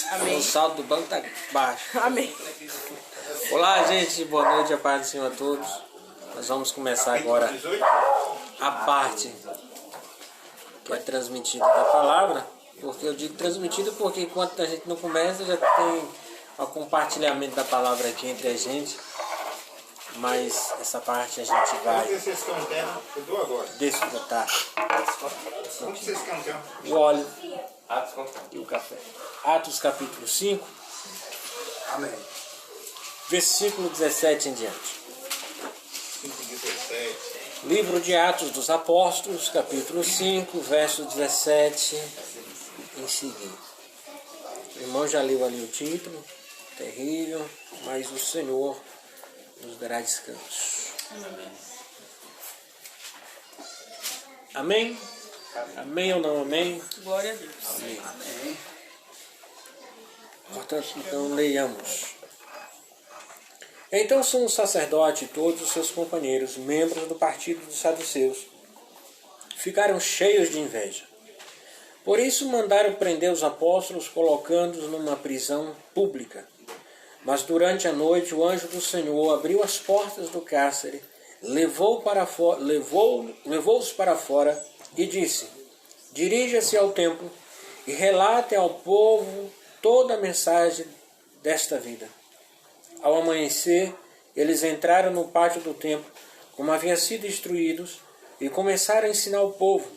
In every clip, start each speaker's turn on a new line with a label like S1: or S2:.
S1: Amém.
S2: O saldo do banco tá baixo.
S1: Amém.
S2: Olá, gente. Boa noite. A paz do Senhor a todos. Nós vamos começar agora a parte que é transmitida da palavra. Porque eu digo transmitida porque enquanto a gente não começa, já tem o compartilhamento da palavra aqui entre a gente. Mas essa parte a gente vai desfrutar. O óleo e o café. Atos capítulo 5.
S3: Amém.
S2: Versículo 17 em diante. Livro de Atos dos Apóstolos, capítulo 5, verso 17 em seguida. O irmão já leu ali o título, terrível, mas o Senhor nos dará descanso. Amém? Amém ou não amém?
S1: Glória a Deus.
S2: Amém. Portanto, então leiamos. Então sumo sacerdote e todos os seus companheiros, membros do partido dos saduceus, ficaram cheios de inveja. Por isso mandaram prender os apóstolos, colocando-os numa prisão pública. Mas durante a noite o anjo do Senhor abriu as portas do cárcere, levou-os para fora e disse: dirija-se ao templo e relate ao povo toda a mensagem desta vida. Ao amanhecer, eles entraram no pátio do templo, como haviam sido instruídos, e começaram a ensinar o povo.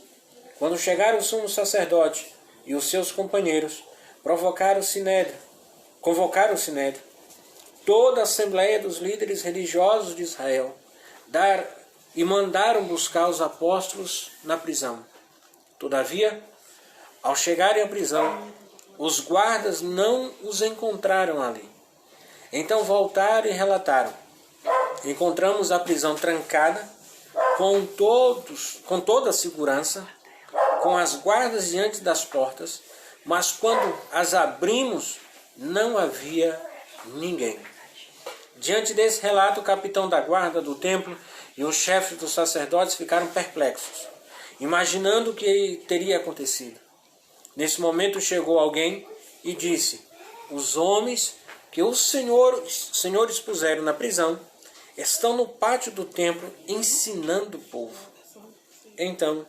S2: Quando chegaram o sumo sacerdote e os seus companheiros, convocaram o sinédrio, toda a assembleia dos líderes religiosos de Israel, e mandaram buscar os apóstolos na prisão. Todavia, ao chegarem à prisão, os guardas não os encontraram ali. Então voltaram e relataram: encontramos a prisão trancada, com toda a segurança, com as guardas diante das portas, mas quando as abrimos, não havia ninguém. Diante desse relato, o capitão da guarda do templo e os chefes dos sacerdotes ficaram perplexos, imaginando o que teria acontecido. Nesse momento chegou alguém e disse: os homens que os senhores puseram na prisão estão no pátio do templo ensinando o povo. Então,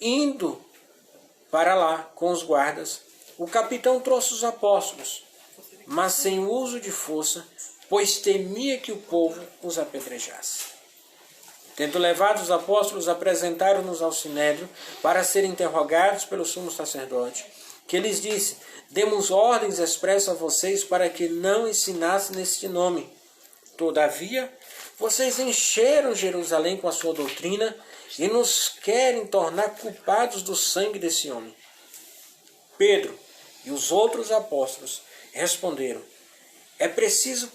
S2: indo para lá com os guardas, o capitão trouxe os apóstolos, mas sem uso de força, pois temia que o povo os apedrejasse. Tendo levado os apóstolos, apresentaram-nos ao sinédrio para serem interrogados pelo sumo sacerdote, que lhes disse: demos ordens expressas a vocês para que não ensinassem neste nome. Todavia, vocês encheram Jerusalém com a sua doutrina e nos querem tornar culpados do sangue desse homem. Pedro e os outros apóstolos responderam: é preciso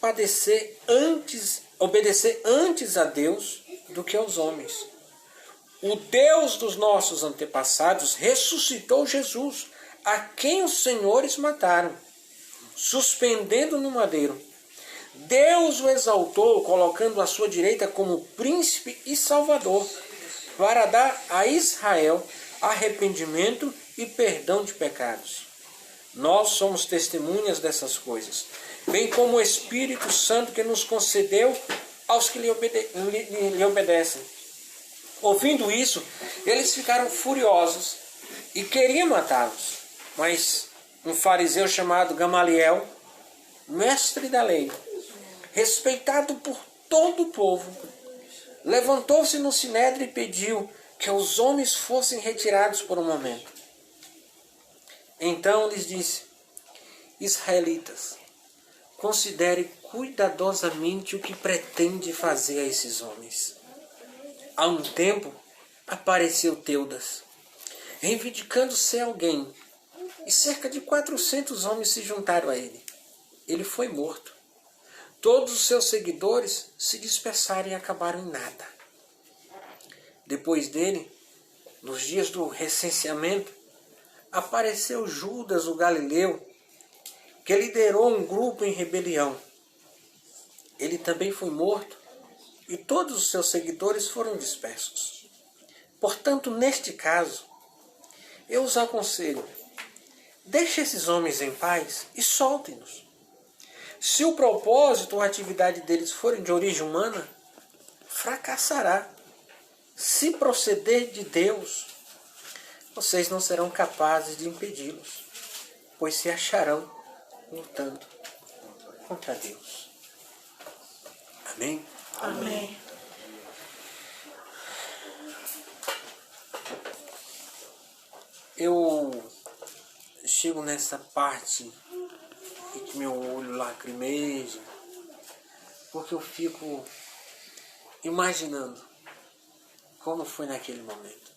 S2: obedecer antes a Deus do que aos homens. O Deus dos nossos antepassados ressuscitou Jesus, a quem os senhores mataram, suspendendo no madeiro. Deus o exaltou, colocando à sua direita como príncipe e salvador, para dar a Israel arrependimento e perdão de pecados. Nós somos testemunhas dessas coisas, bem como o Espírito Santo que nos concedeu aos que lhe obedecem. Ouvindo isso, eles ficaram furiosos e queriam matá-los. Mas um fariseu chamado Gamaliel, mestre da lei, respeitado por todo o povo, levantou-se no sinédrio e pediu que os homens fossem retirados por um momento. Então lhes disse: israelitas, considere cuidadosamente o que pretende fazer a esses homens. Há um tempo apareceu Teudas, reivindicando ser alguém, e cerca de 400 homens se juntaram a ele. Ele foi morto. Todos os seus seguidores se dispersaram e acabaram em nada. Depois dele, nos dias do recenseamento, apareceu Judas o Galileu, que liderou um grupo em rebelião. Ele também foi morto e todos os seus seguidores foram dispersos. Portanto, neste caso, eu os aconselho: deixe esses homens em paz e solte-nos. Se o propósito ou a atividade deles forem de origem humana, fracassará. Se proceder de Deus, vocês não serão capazes de impedi-los, pois se acharão lutando contra Deus. Amém?
S1: Amém.
S2: Eu chego nessa parte e que meu olho lacrimeja, porque eu fico imaginando como foi naquele momento.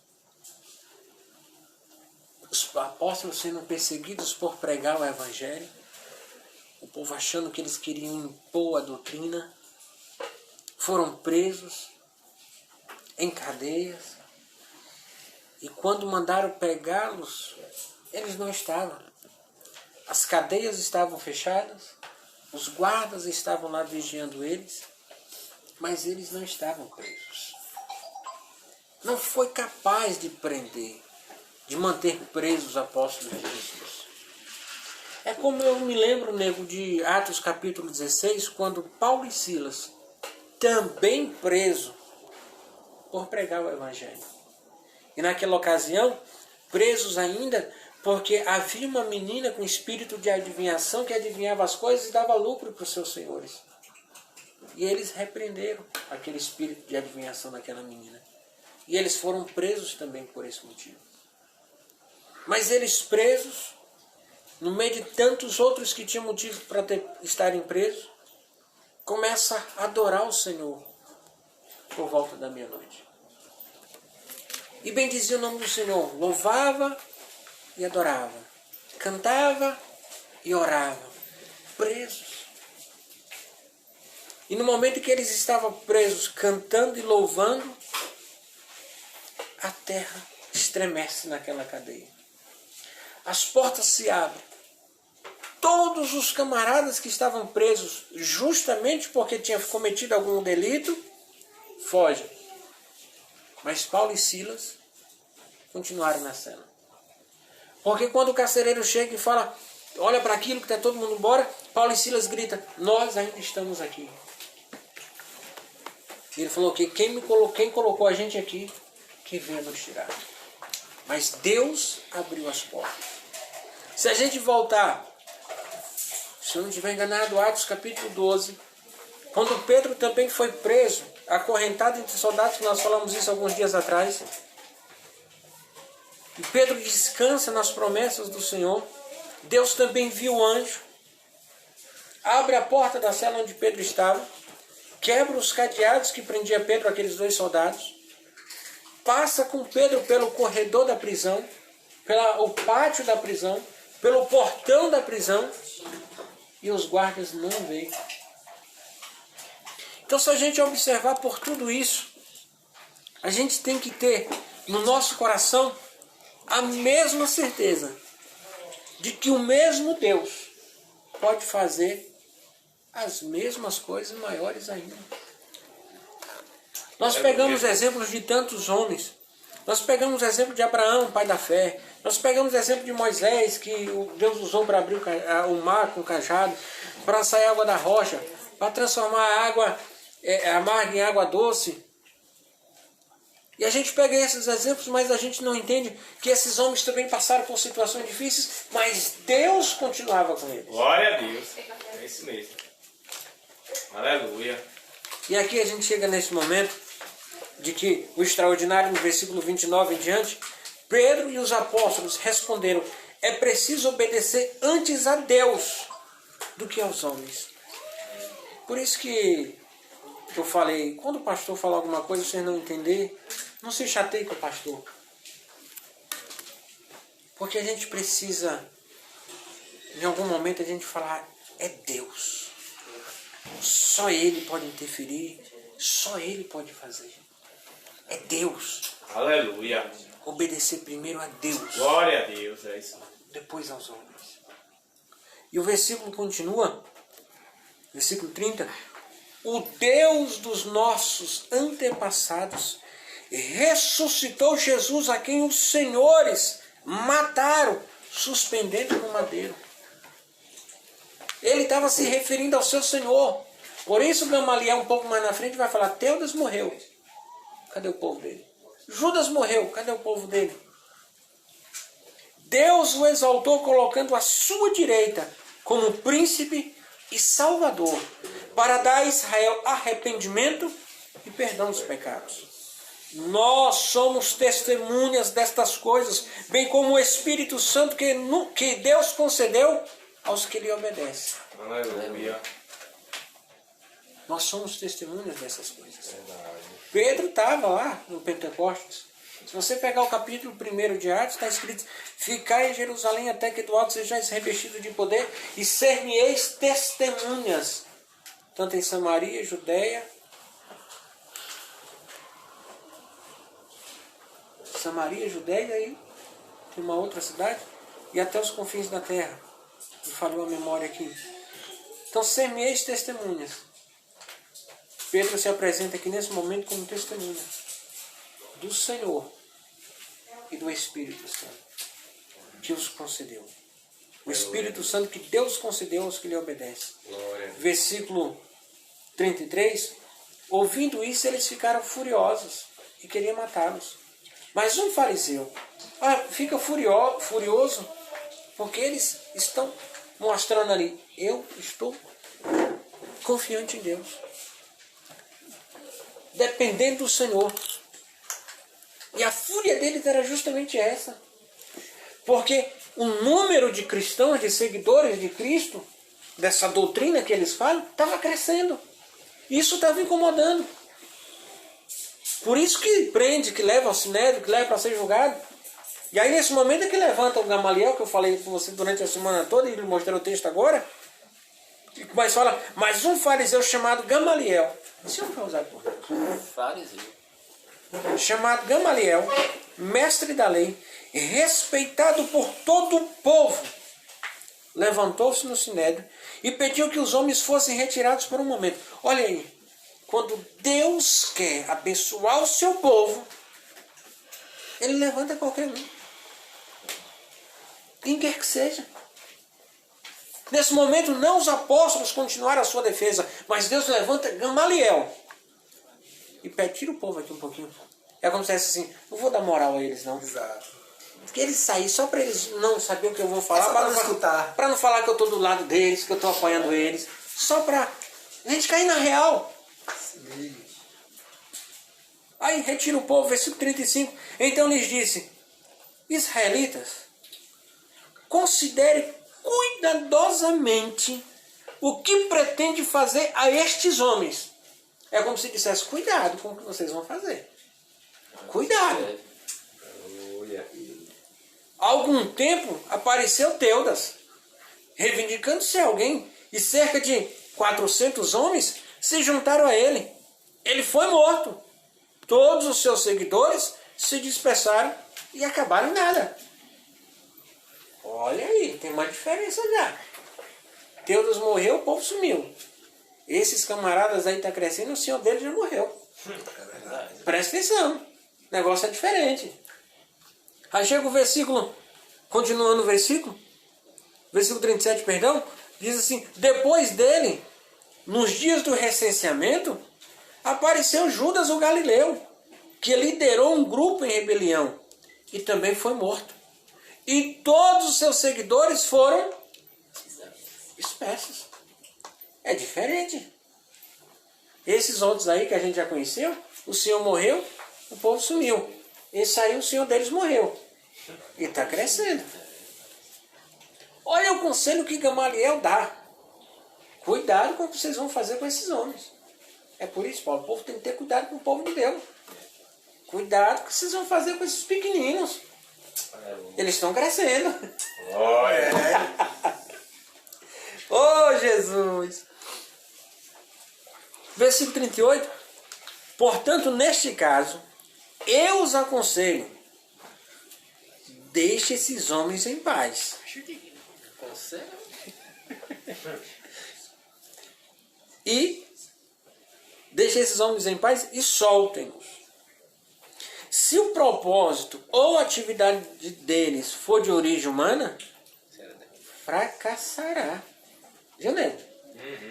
S2: Os apóstolos sendo perseguidos por pregar o evangelho, o povo achando que eles queriam impor a doutrina, foram presos em cadeias, e quando mandaram pegá-los, eles não estavam. As cadeias estavam fechadas, os guardas estavam lá vigiando eles, mas eles não estavam presos. Não foi capaz de prender, de manter presos os apóstolos de Jesus. É como eu me lembro, nego, de Atos capítulo 16, quando Paulo e Silas, também preso por pregar o evangelho. E naquela ocasião, presos ainda, porque havia uma menina com espírito de adivinhação que adivinhava as coisas e dava lucro para os seus senhores. E eles repreenderam aquele espírito de adivinhação daquela menina. E eles foram presos também por esse motivo. Mas eles presos, no meio de tantos outros que tinham motivo para estarem presos, começam a adorar o Senhor por volta da meia-noite. E bendizia o nome do Senhor, louvava e adorava, cantava e orava, presos. E no momento que eles estavam presos, cantando e louvando, a terra estremece naquela cadeia. As portas se abrem. Todos os camaradas que estavam presos, justamente porque tinham cometido algum delito, fogem. Mas Paulo e Silas continuaram na cela. Porque quando o carcereiro chega e fala, olha para aquilo que está todo mundo embora, Paulo e Silas gritam, nós ainda estamos aqui. E ele falou que quem colocou a gente aqui, que venha nos tirar. Mas Deus abriu as portas. Se a gente voltar, se eu não estiver enganado, Atos capítulo 12, quando Pedro também foi preso, acorrentado entre soldados, que nós falamos isso alguns dias atrás, e Pedro descansa nas promessas do Senhor, Deus também viu o anjo, abre a porta da cela onde Pedro estava, quebra os cadeados que prendia Pedro, aqueles dois soldados, passa com Pedro pelo corredor da prisão, pelo pátio da prisão, pelo portão da prisão, e os guardas não veem. Então, se a gente observar por tudo isso, a gente tem que ter no nosso coração a mesma certeza de que o mesmo Deus pode fazer as mesmas coisas maiores ainda. Nós pegamos exemplos de tantos homens. Nós pegamos o exemplo de Abraão, pai da fé. Nós pegamos o exemplo de Moisés, que Deus usou para abrir o mar com o cajado, para sair água da rocha, para transformar a água amarga em água doce. E a gente pega esses exemplos, mas a gente não entende que esses homens também passaram por situações difíceis, mas Deus continuava com eles.
S4: Glória a Deus. É isso mesmo. Aleluia.
S2: E aqui a gente chega nesse momento de que o extraordinário, no versículo 29 em diante, Pedro e os apóstolos responderam, é preciso obedecer antes a Deus do que aos homens. Por isso que eu falei, quando o pastor falar alguma coisa, vocês não entender, não se chateie com o pastor. Porque a gente precisa, em algum momento, a gente falar, é Deus. Só Ele pode interferir, só Ele pode fazer. É Deus.
S4: Aleluia.
S2: Obedecer primeiro a Deus.
S4: Glória a Deus, é isso.
S2: Depois aos homens. E o versículo continua, versículo 30. O Deus dos nossos antepassados ressuscitou Jesus, a quem os senhores mataram suspendendo no madeiro. Ele estava se referindo ao seu Senhor. Por isso Gamaliel um pouco mais na frente vai falar, Teudas morreu. Cadê o povo dele? Judas morreu. Cadê o povo dele? Deus o exaltou colocando à sua direita como príncipe e salvador, para dar a Israel arrependimento e perdão dos pecados. Nós somos testemunhas destas coisas, bem como o Espírito Santo que Deus concedeu aos que lhe obedecem.
S4: Aleluia.
S2: Nós somos testemunhas dessas coisas. Pedro estava lá no Pentecostes. Se você pegar o capítulo 1 de Atos, está escrito: ficai em Jerusalém até que do alto sejais revestidos de poder e ser-me-eis testemunhas, tanto em Samaria, Judeia, e tem uma outra cidade, e até os confins da terra. Me falhou a memória aqui. Então, ser-me-eis testemunhas. Pedro se apresenta aqui nesse momento como testemunha do Senhor e do Espírito Santo que os concedeu. O Espírito Santo que Deus concedeu aos que lhe obedecem. Versículo 33. Ouvindo isso, eles ficaram furiosos e queriam matá-los. Mas um fariseu fica furioso porque eles estão mostrando ali, eu estou confiante em Deus, dependendo do Senhor. E a fúria deles era justamente essa. Porque o número de cristãos, de seguidores de Cristo, dessa doutrina que eles falam, estava crescendo. Isso estava incomodando. Por isso que prende, que leva ao sinédrio, que leva para ser julgado. E aí nesse momento é que levanta o Gamaliel, que eu falei com você durante a semana toda, e lhe mostrei o texto agora. Mas fala, mas um fariseu chamado Gamaliel. Esse homem foi usado por Deus.
S1: Fariseu.
S2: Chamado Gamaliel, mestre da lei, respeitado por todo o povo, levantou-se no sinédrio e pediu que os homens fossem retirados por um momento. Olha aí, quando Deus quer abençoar o seu povo, Ele levanta qualquer um. Quem quer que seja. Nesse momento, não os apóstolos continuaram a sua defesa, mas Deus levanta Gamaliel e pede, tira o povo aqui um pouquinho. É como se fosse assim, não vou dar moral a eles não.
S3: Exato.
S2: Porque eles saírem só para eles não saber o que eu vou falar,
S3: Para não escutar.
S2: Para não falar que eu estou do lado deles, que eu estou apoiando eles, só para a gente cair na real.
S3: Sim.
S2: Aí retira o povo, versículo 35. Então lhes disse, israelitas, considere cuidadosamente o que pretende fazer a estes homens. É como se dissesse, cuidado com o que vocês vão fazer. Cuidado. Há algum tempo apareceu Teudas, reivindicando ser alguém, e cerca de 400 homens se juntaram a ele. Ele foi morto. Todos os seus seguidores se dispersaram e acabaram em nada. Olha aí, tem uma diferença já. Teudas morreu, o povo sumiu. Esses camaradas aí estão crescendo, o senhor deles já morreu.
S3: É verdade.
S2: Presta atenção. O negócio é diferente. Aí chega o versículo, continuando o versículo 37, perdão, diz assim, depois dele, nos dias do recenseamento, apareceu Judas o Galileu, que liderou um grupo em rebelião e também foi morto. E todos os seus seguidores foram dispersos. É diferente. Esses outros aí que a gente já conheceu, o senhor morreu, o povo sumiu. Esse aí, o senhor deles morreu. E está crescendo. Olha o conselho que Gamaliel dá. Cuidado com o que vocês vão fazer com esses homens. É por isso, Paulo, o povo tem que ter cuidado com o povo de Deus. Cuidado com o que vocês vão fazer com esses pequeninos. Eles estão crescendo. Oh, Jesus! Versículo 38. Portanto, neste caso, eu os aconselho, deixe esses homens em paz. E deixe esses homens em paz e soltem-nos. se o propósito ou a atividade deles for de origem humana, fracassará. Janete,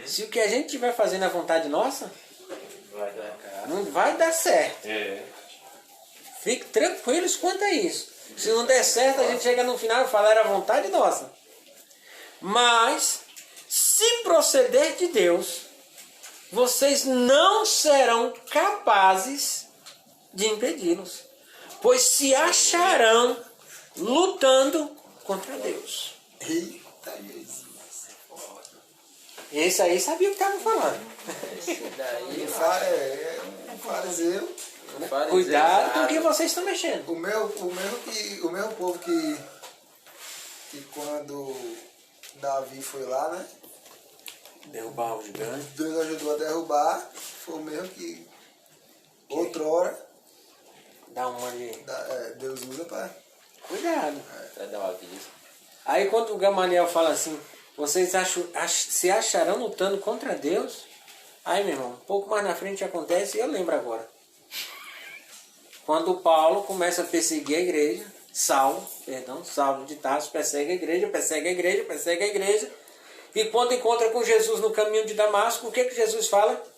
S2: se o que a gente estiver fazendo é a vontade nossa,
S4: Vai dar.
S2: não vai dar certo.
S4: É.
S2: Fique tranquilos quanto a isso. Se não der certo, a gente chega no final e fala, era a vontade nossa. Mas, se proceder de Deus, vocês não serão capazes de impedi-los, pois se acharão lutando contra Deus.
S3: Eita, Jesus.
S2: Esse aí sabia o que estava falando.
S1: Esse daí,
S3: É um fariseu.
S2: Cuidado com o que vocês estão mexendo.
S3: O mesmo povo que quando Davi foi lá, né?
S2: Derrubar o gigante.
S3: Deus ajudou a derrubar. Foi o mesmo que outrora
S2: Dá uma de...
S3: Deus usa para...
S2: Cuidado.
S1: vai dar um aviso.
S2: Aí quando o Gamaliel fala assim, vocês se acharão lutando contra Deus? Aí, meu irmão, um pouco mais na frente acontece, e eu lembro agora. Quando Paulo começa a perseguir a igreja, Saulo de Tarso persegue a igreja, e quando encontra com Jesus no caminho de Damasco, o que Jesus fala?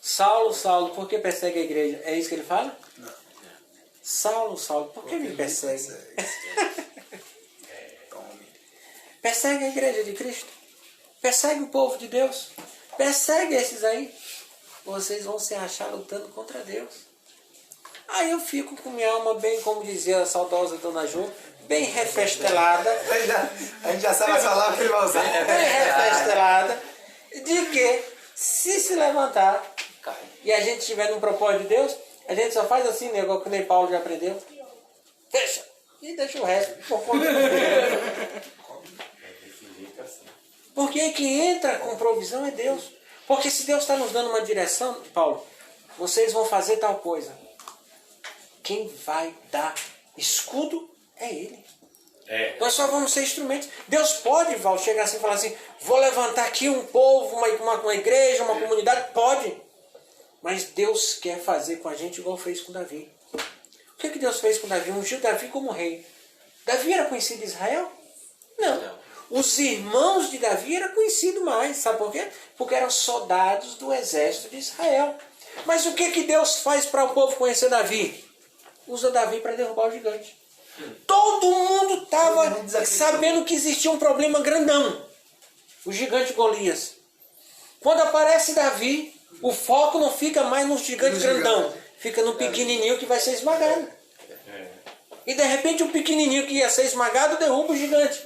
S2: Saulo, Saulo, por que persegue a igreja? É isso que ele fala?
S3: Não.
S2: Saulo, Saulo, por que me persegue?
S3: Tome.
S2: Persegue a igreja de Cristo. Persegue o povo de Deus. Persegue esses aí. Vocês vão se achar lutando contra Deus. Aí eu fico com minha alma bem, como dizia a saudosa Dona Ju, bem refestelada.
S3: A gente já sabe as palavras que ele vai usar.
S2: Bem refestelada. De que se levantar
S1: Cai.
S2: e a gente estiver no propósito de Deus, a gente só faz assim, né? Igual que nem Paulo já aprendeu. Fecha. E deixa o resto por conta de Deus. Porque quem entra com provisão é Deus. Porque se Deus está nos dando uma direção, Paulo, vocês vão fazer tal coisa. Quem vai dar escudo é Ele.
S4: É.
S2: Nós só vamos ser instrumentos. Deus pode, Val, chegar assim e falar assim, vou levantar aqui um povo, uma igreja, uma comunidade. Pode. Mas Deus quer fazer com a gente igual fez com Davi. O que Deus fez com Davi? Ungiu Davi como rei. Davi era conhecido em Israel? Não. Os irmãos de Davi eram conhecidos mais. Sabe por quê? Porque eram soldados do exército de Israel. Mas o que Deus faz para o povo conhecer Davi? Usa Davi para derrubar o gigante. Todo mundo estava sabendo que existia um problema grandão. O gigante Golias. Quando aparece Davi, o foco não fica mais no gigante grandão. Fica no pequenininho que vai ser esmagado. E de repente o pequenininho que ia ser esmagado derruba o gigante.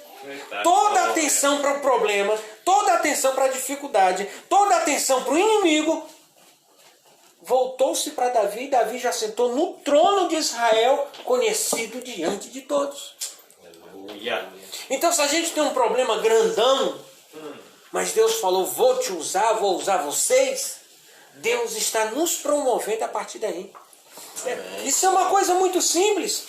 S2: Toda a atenção para o problema, toda a atenção para a dificuldade, toda a atenção para o inimigo voltou-se para Davi. Davi já sentou no trono de Israel, conhecido diante de todos.
S4: Aleluia.
S2: Então, se a gente tem um problema grandão, mas Deus falou, vou te usar, vou usar vocês, Deus está nos promovendo a partir daí. Isso é uma coisa muito simples.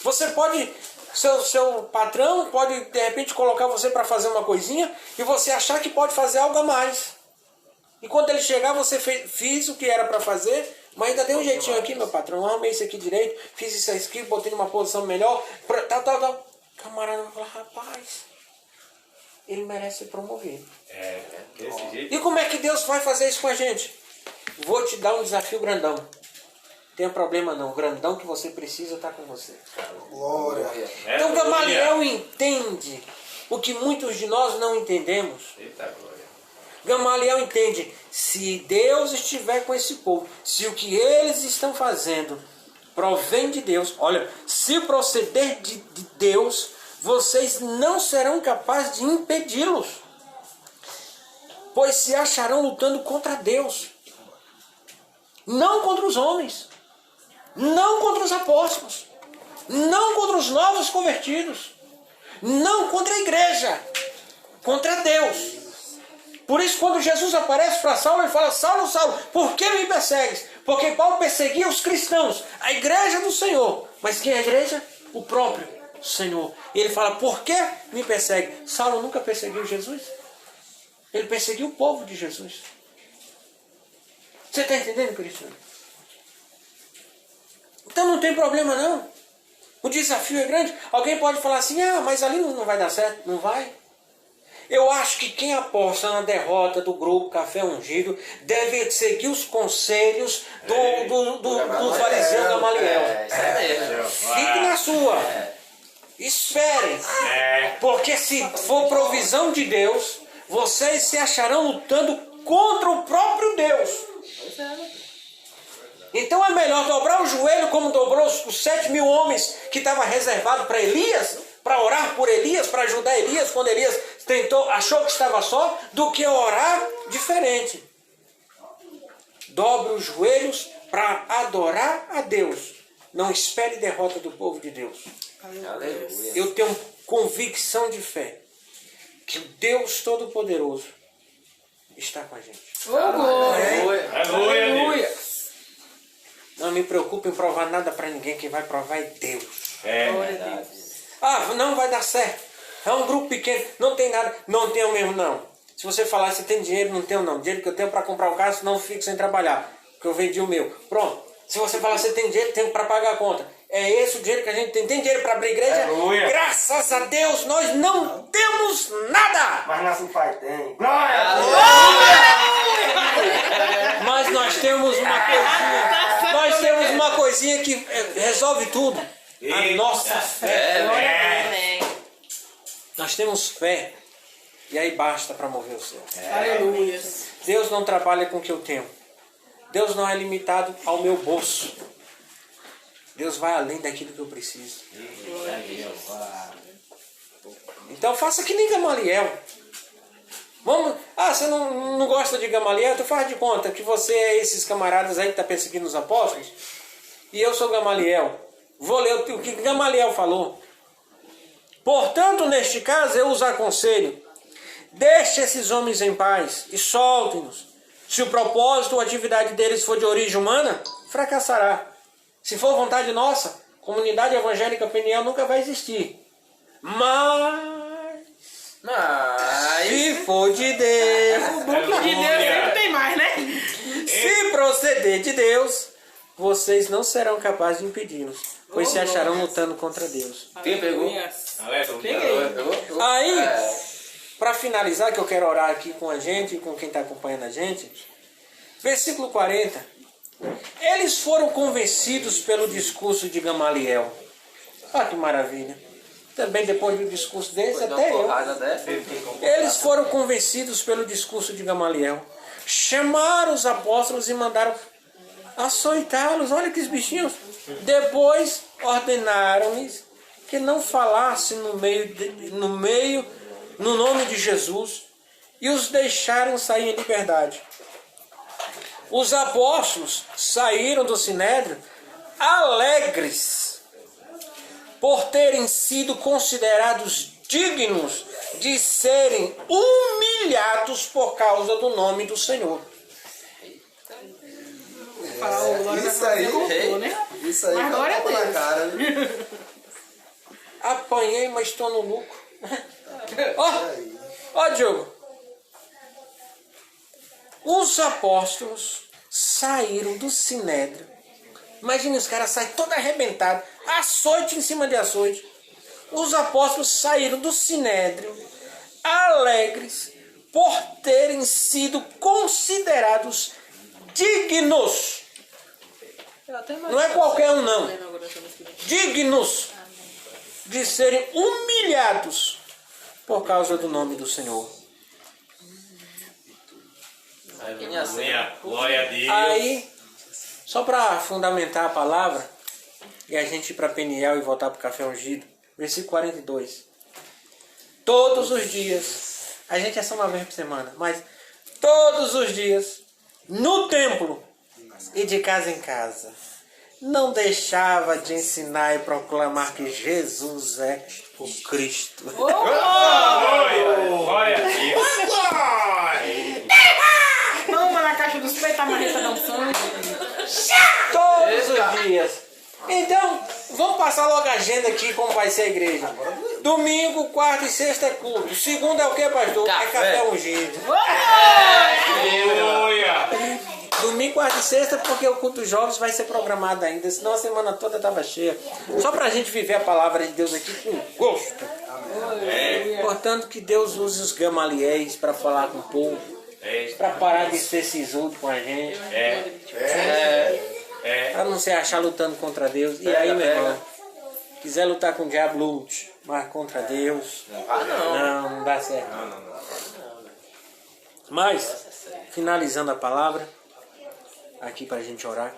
S2: Você pode, seu patrão pode de repente colocar você para fazer uma coisinha e você achar que pode fazer algo a mais. E quando ele chegar, você fez o que era para fazer, mas ainda deu um jeitinho aqui, meu patrão, arrumei isso aqui direito, fiz isso aqui, botei numa posição melhor, tal. Camarada vai falar, rapaz, ele merece ser promovido.
S4: Desse jeito.
S2: E como é que Deus vai fazer isso com a gente? Vou te dar um desafio grandão. Não tem problema não, o grandão que você precisa está com você.
S3: Glória.
S2: Então Gamaliel entende o que muitos de nós não entendemos.
S4: Eita glória.
S2: Gamaliel entende, se Deus estiver com esse povo, se o que eles estão fazendo provém de Deus, olha, se proceder de Deus, vocês não serão capazes de impedi-los, pois se acharão lutando contra Deus, não contra os homens, não contra os apóstolos, não contra os novos convertidos, não contra a igreja, contra Deus. Por isso, quando Jesus aparece para Saulo, ele fala, Saulo, Saulo, por que me persegues? Porque Paulo perseguia os cristãos, a igreja do Senhor. Mas quem é a igreja? O próprio Senhor. E ele fala, por que me persegue? Saulo nunca perseguiu Jesus. Ele perseguiu o povo de Jesus. Você está entendendo, Cristiano? Então não tem problema não. O desafio é grande. Alguém pode falar assim, mas ali não vai dar certo. Não vai. Eu acho que quem aposta na derrota do grupo Café Ungido deve seguir os conselhos do fariseu Gamaliel.
S1: Isso é mesmo.
S2: Fique na sua. Esperem. Porque se for provisão de Deus, vocês se acharão lutando contra o próprio Deus. Então é melhor dobrar o joelho como dobrou os 7.000 homens que estava reservado para Elias, para orar por Elias, para ajudar Elias quando Elias achou que estava só, do que orar diferente. Dobre os joelhos para adorar a Deus. Não espere derrota do povo de Deus.
S1: Aleluia.
S2: Eu tenho convicção de fé que o Deus Todo-Poderoso está com a gente.
S1: Aleluia.
S4: Aleluia.
S2: Não me preocupe em provar nada para ninguém. Quem vai provar é Deus.
S1: Verdade.
S2: Não vai dar certo. É um grupo pequeno. Não tem nada. Não tenho mesmo, não. Se você falar, você tem dinheiro, não tenho, não. Dinheiro que eu tenho para comprar o carro, senão eu fico sem trabalhar. Porque eu vendi o meu. Pronto. Se você falar, você tem dinheiro, tem para pagar a conta. É esse o dinheiro que a gente tem. Tem dinheiro para abrir igreja?
S4: Aleluia.
S2: Graças a Deus, nós não temos nada.
S3: Mas nosso pai tem.
S2: Mas nós temos uma coisinha. Nós temos uma coisinha que resolve tudo. A nossa fé. Nós temos fé. E aí basta para mover o céu.
S5: Aleluia.
S2: Deus não trabalha com o que eu tenho. Deus não é limitado ao meu bolso. Deus vai além daquilo que eu preciso. Então faça que nem Gamaliel. Vamos. Você não gosta de Gamaliel? Tu faz de conta que você é esses camaradas aí que estão perseguindo os apóstolos. E eu sou Gamaliel. Vou ler o que Gamaliel falou. Portanto, neste caso, eu os aconselho. Deixe esses homens em paz e solte-nos. Se o propósito ou atividade deles for de origem humana, fracassará. Se for vontade nossa, comunidade evangélica Peniel nunca vai existir. Mas se for de Deus,
S5: De Deus sempre tem mais, né?
S2: se proceder de Deus, vocês não serão capazes de impedi-los, pois se acharão lutando contra Deus.
S1: Quem pegou?
S5: Peguei.
S2: Aí, para finalizar, que eu quero orar aqui com a gente e com quem está acompanhando a gente, versículo 40. Eles foram convencidos pelo discurso de Gamaliel. Que maravilha. Também depois do discurso desse, até eu. Eles foram convencidos pelo discurso de Gamaliel. Chamaram os apóstolos e mandaram açoitá-los. Olha que bichinhos. Depois ordenaram-lhes que não falassem no nome de Jesus, e os deixaram sair em liberdade. Os apóstolos saíram do sinédrio alegres por terem sido considerados dignos de serem humilhados por causa do nome do Senhor.
S5: Falar o glória
S3: Isso
S5: vai
S3: aí,
S5: fazer voltou, né?
S3: Isso aí
S5: Mas glória a
S3: acabou na
S5: Deus.
S3: cara, né?
S2: Apanhei, mas estou no lucro. Ó, Diogo. Os apóstolos saíram do sinédrio. Imagina, os caras saem todo arrebentados, açoite em cima de açoite. Os apóstolos saíram do sinédrio alegres por terem sido considerados dignos. Não é qualquer um, não. Dignos de serem humilhados por causa do nome do Senhor.
S4: Glória a Deus.
S2: Aí, só para fundamentar a palavra, e a gente ir para Peniel e voltar para o Café Ungido, versículo 42. Todos os dias, a gente é só uma vez por semana, mas todos os dias, no templo e de casa em casa, não deixava de ensinar e proclamar que Jesus é o Cristo.
S4: Glória a Deus.
S5: Toma na caixa dos peitos, a marreta dançando.
S2: Todos os dias. Então, vamos passar logo a agenda aqui, como vai ser a igreja. Domingo, quarta e sexta é culto. Segunda é o que, pastor?
S1: Café.
S2: É Café Ungido.
S4: Aleluia.
S2: Domingo, quarta e sexta, porque o culto dos jovens vai ser programado ainda, senão a semana toda estava cheia. Só para a gente viver a palavra de Deus aqui com gosto. Portanto, que Deus use os gamaliéis para falar com o povo, para parar de ser sisudo com a gente, para não se achar lutando contra Deus. E aí, meu irmão, quiser lutar com o diabo, lute, mas contra Deus, não dá certo. Mas, finalizando a palavra, aqui pra gente orar.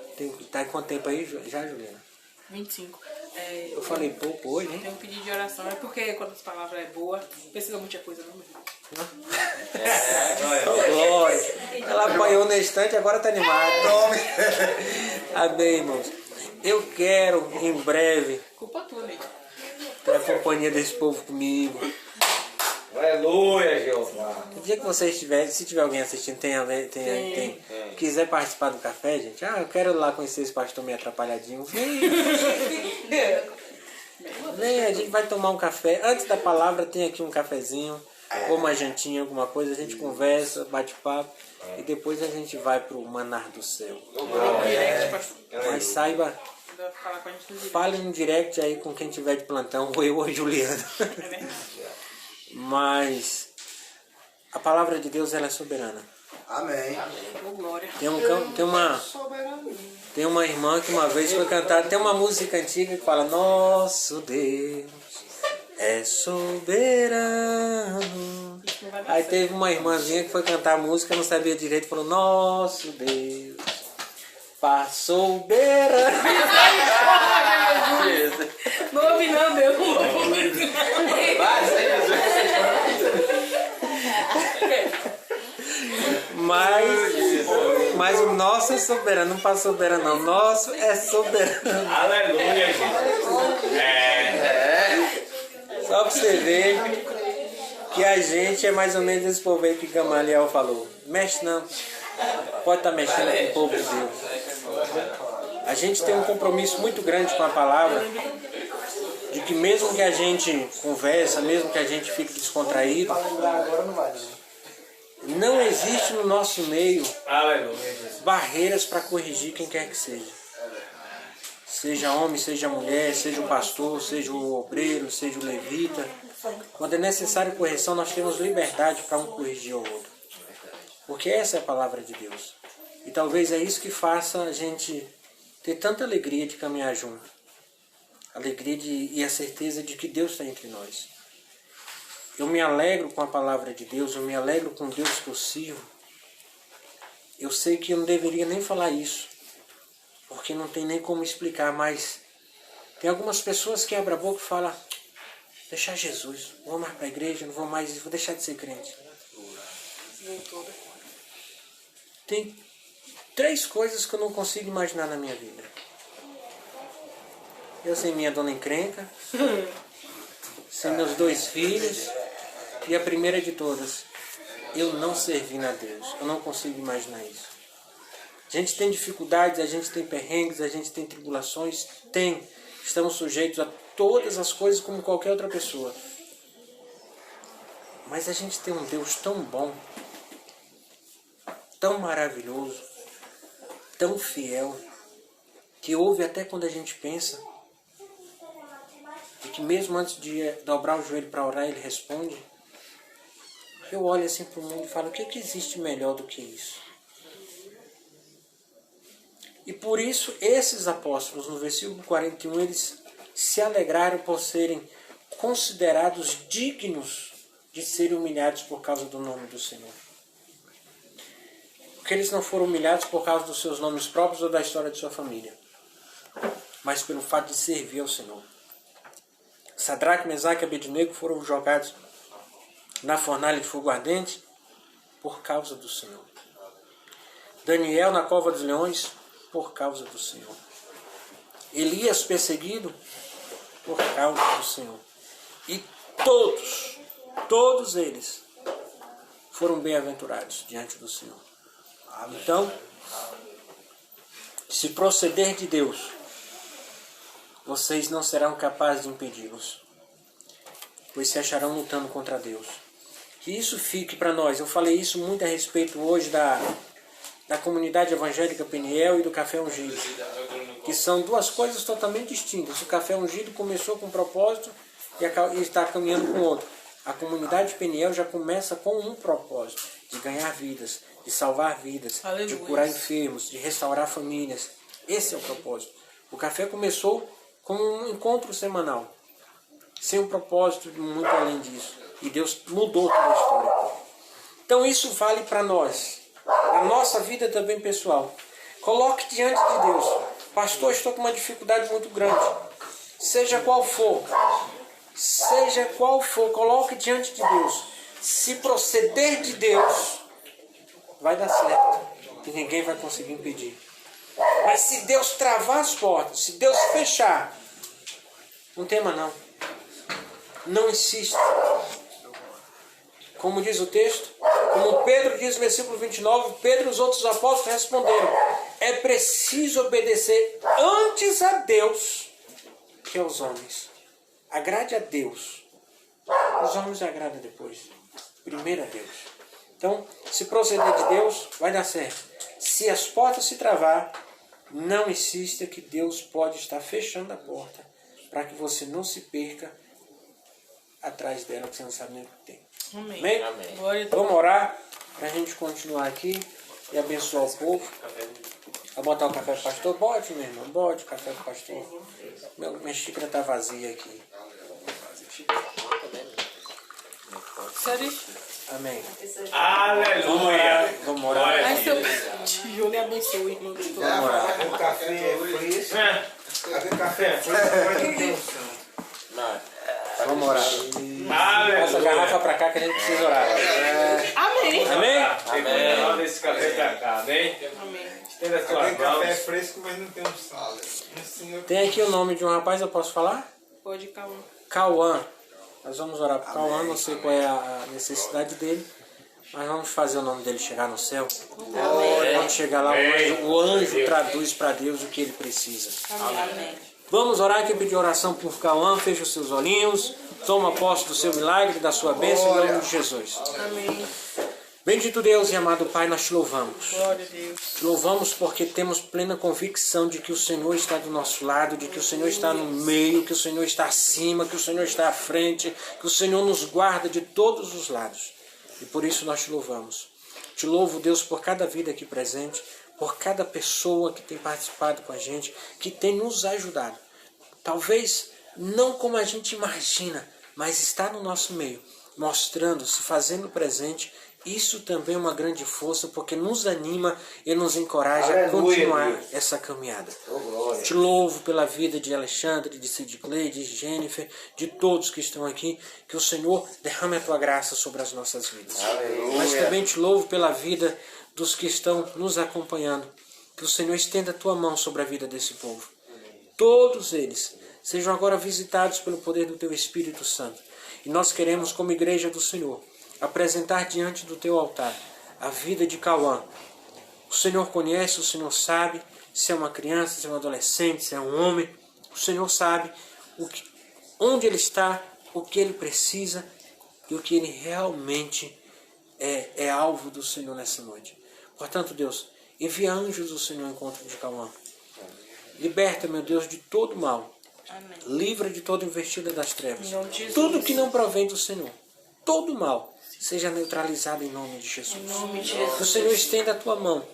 S2: Tá quanto tempo aí já, Juliana?
S5: 25.
S2: Eu falei pouco hoje, hein?
S5: Tem um pedido de oração. É porque quando as palavras é boa, não precisa muita coisa, não.
S2: Oh, glória. Ela apanhou na estante, agora tá animada. Amém, irmãos. Eu quero, em breve,
S5: Culpa tua, né?
S2: ter a companhia desse povo comigo.
S1: Aleluia, Jeová.
S2: O dia que vocês tiverem, se tiver alguém assistindo, quiser participar do café, gente, eu quero ir lá conhecer esse pastor meio atrapalhadinho. Vem, a gente vai tomar um café. Antes da palavra tem aqui um cafezinho, ou uma jantinha, alguma coisa, a gente conversa, bate papo, e depois a gente vai pro manar do céu.
S5: Direct, pastor.
S2: Mas saiba,
S5: Falar com a gente no direct.
S2: fale no direct aí com quem tiver de plantão, ou eu ou a Juliana.
S5: É verdade.
S2: Mas a palavra de Deus, ela é soberana.
S3: Amém.
S5: Ô, glória.
S2: Tem uma irmã que uma vez foi cantar, tem uma música antiga que fala: nosso Deus é soberano. Aí teve uma irmãzinha que foi cantar a música, não sabia direito, falou: nosso Deus passou soberano.
S5: Não ouvi não, Deus.
S2: Mas o nosso é soberano, não passou soberano não. O nosso é soberano.
S4: Aleluia, gente.
S2: Só pra você ver que a gente é mais ou menos esse povo aí que Gamaliel falou. Mexe não. Pode estar mexendo com o povo de Deus. A gente tem um compromisso muito grande com a palavra, de que mesmo que a gente conversa, mesmo que a gente fique descontraído, não existe no nosso meio barreiras para corrigir quem quer que seja. Seja homem, seja mulher, seja o pastor, seja o obreiro, seja o levita. Quando é necessário correção, nós temos liberdade para um corrigir o outro. Porque essa é a palavra de Deus. E talvez é isso que faça a gente ter tanta alegria de caminhar junto. Alegria e a certeza de que Deus está entre nós. Eu me alegro com a palavra de Deus, eu me alegro com Deus que eu sirvo. Eu sei que eu não deveria nem falar isso, porque não tem nem como explicar, mas tem algumas pessoas que abrem a boca e falam: deixar Jesus, não vou mais para a igreja, não vou mais, vou deixar de ser crente. Tem 3 coisas que eu não consigo imaginar na minha vida. Eu sem minha dona encrenca, sem meus 2 filhos, e a primeira de todas, eu não servindo a Deus. Eu não consigo imaginar isso. A gente tem dificuldades, a gente tem perrengues, a gente tem tribulações, estamos sujeitos a todas as coisas como qualquer outra pessoa. Mas a gente tem um Deus tão bom, tão maravilhoso, tão fiel, que ouve até quando a gente pensa, e que mesmo antes de dobrar o joelho para orar, Ele responde. Eu olho assim para o mundo e falo: o que existe melhor do que isso? E por isso esses apóstolos, no versículo 41, eles se alegraram por serem considerados dignos de serem humilhados por causa do nome do Senhor. Porque eles não foram humilhados por causa dos seus nomes próprios ou da história de sua família, mas pelo fato de servir ao Senhor. Sadraque, Mesaque e Abednego foram jogados na fornalha de fogo ardente por causa do Senhor. Daniel na cova dos leões por causa do Senhor. Elias perseguido por causa do Senhor. E todos eles foram bem-aventurados diante do Senhor. Então, se proceder de Deus, vocês não serão capazes de impedi-los, pois se acharão lutando contra Deus. Que isso fique para nós. Eu falei isso muito a respeito hoje da comunidade evangélica Peniel e do Café Ungido, que são duas coisas totalmente distintas. O Café Ungido começou com um propósito e está caminhando com outro. A comunidade Peniel já começa com um propósito, de ganhar vidas, de salvar vidas,
S5: Aleluia.
S2: de curar enfermos, de restaurar famílias. Esse é o propósito. O café começou como um encontro semanal, sem um propósito muito além disso. E Deus mudou toda a história. Então isso vale para nós, a nossa vida também pessoal. Coloque diante de Deus: pastor, estou com uma dificuldade muito grande. Seja qual for, coloque diante de Deus. Se proceder de Deus, vai dar certo. E ninguém vai conseguir impedir. Mas se Deus travar as portas, se Deus fechar, não tema não. Não insista. Como diz o texto, como Pedro diz no versículo 29, Pedro e os outros apóstolos responderam: é preciso obedecer antes a Deus que aos homens. Agrade a Deus. Os homens agradam depois. Primeiro a Deus. Então, se proceder de Deus, vai dar certo. Se as portas se travar, não insista, que Deus pode estar fechando a porta para que você não se perca atrás dela, que você não sabe nem o que tem.
S5: Amém.
S2: Amém?
S4: Amém.
S5: Glória a Deus.
S2: Vamos orar para a gente continuar aqui e abençoar o povo. Vai botar o café pro pastor? Bote, meu irmão. Bote o café pro pastor. Minha xícara está vazia aqui.
S5: Sério?
S2: Amém.
S4: Aleluia.
S2: Vamos orar.
S4: Glória a
S5: Ai, seu
S4: Deus.
S5: tio, lhe abençoe, irmão.
S3: O café é fresco. Cadê o café fresco?
S2: Vamos orar.
S4: Aleluia.
S2: Passa a garrafa para cá que a gente precisa orar.
S5: Amém.
S2: Amém?
S4: Amém. Olha esse café pra cá, bem?
S5: Amém.
S4: Estenda as
S3: Tem
S4: tuas
S3: café
S4: mãos.
S3: fresco, mas não tem um sal. Senhor.
S2: Tem aqui o nome de um rapaz, eu posso falar?
S5: Pode calma.
S2: Cauã. Nós vamos orar para Cauã, não sei qual é a necessidade dele, mas vamos fazer o nome dele chegar no céu. Quando chegar lá, o anjo traduz para Deus o que ele precisa.
S5: Amém.
S2: Vamos orar aqui, pedir oração por Cauã. Feche os seus olhinhos, toma posse do seu milagre, da sua bênção, em nome de Jesus.
S5: Amém.
S2: Bendito Deus e amado Pai, nós te louvamos.
S5: Glória a Deus.
S2: Te louvamos porque temos plena convicção de que o Senhor está do nosso lado, de que o Senhor está no meio, que o Senhor está acima, que o Senhor está à frente, que o Senhor nos guarda de todos os lados. E por isso nós te louvamos. Te louvo, Deus, por cada vida aqui presente, por cada pessoa que tem participado com a gente, que tem nos ajudado. Talvez não como a gente imagina, mas está no nosso meio, mostrando, se fazendo presente. Isso também é uma grande força, porque nos anima e nos encoraja a continuar essa caminhada. Te louvo pela vida de Alexandre, de Sid Clay, de Jennifer, de todos que estão aqui. Que o Senhor derrame a tua graça sobre as nossas vidas. Mas também te louvo pela vida dos que estão nos acompanhando. Que o Senhor estenda a tua mão sobre a vida desse povo. Todos eles sejam agora visitados pelo poder do teu Espírito Santo. E nós queremos, como igreja do Senhor, apresentar diante do teu altar a vida de Cauã. O Senhor conhece, o Senhor sabe se é uma criança, se é um adolescente, se é um homem. O Senhor sabe onde ele está, o que ele precisa e o que ele realmente é alvo do Senhor nessa noite. Portanto, Deus, envia anjos do Senhor ao encontro de Cauã. Liberta, meu Deus, de todo mal.
S5: Amém.
S2: Livra de toda investida das trevas.
S5: Em nome de Jesus.
S2: Tudo que não provém do Senhor, todo mal, seja neutralizado em nome de Jesus.
S5: Em nome de Jesus.
S2: Que o Senhor estenda a tua mão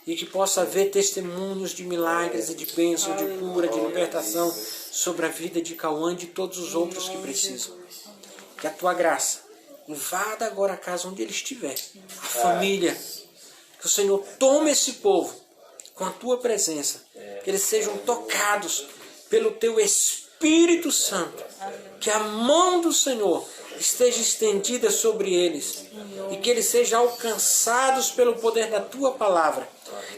S2: e que possa haver testemunhos de milagres e de bênção, de cura, de libertação sobre a vida de Cauã e de todos os outros que precisam. Que a tua graça invada agora a casa onde ele estiver, a família. Que o Senhor tome esse povo com a tua presença, que eles sejam tocados pelo teu Espírito Santo, que a mão do Senhor esteja estendida sobre eles e que eles sejam alcançados pelo poder da tua palavra,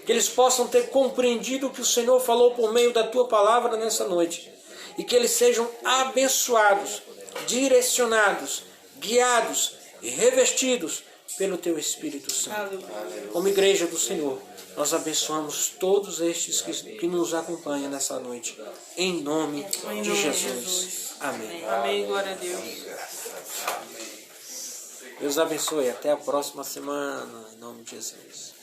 S2: que eles possam ter compreendido o que o Senhor falou por meio da tua palavra nessa noite e que eles sejam abençoados, direcionados, guiados e revestidos pelo teu Espírito Santo. Como igreja do Senhor, nós abençoamos todos estes que nos acompanham nessa noite, em nome de Jesus. Amém.
S5: Amém. Glória a Deus.
S2: Deus abençoe. Até a próxima semana, em nome de Jesus.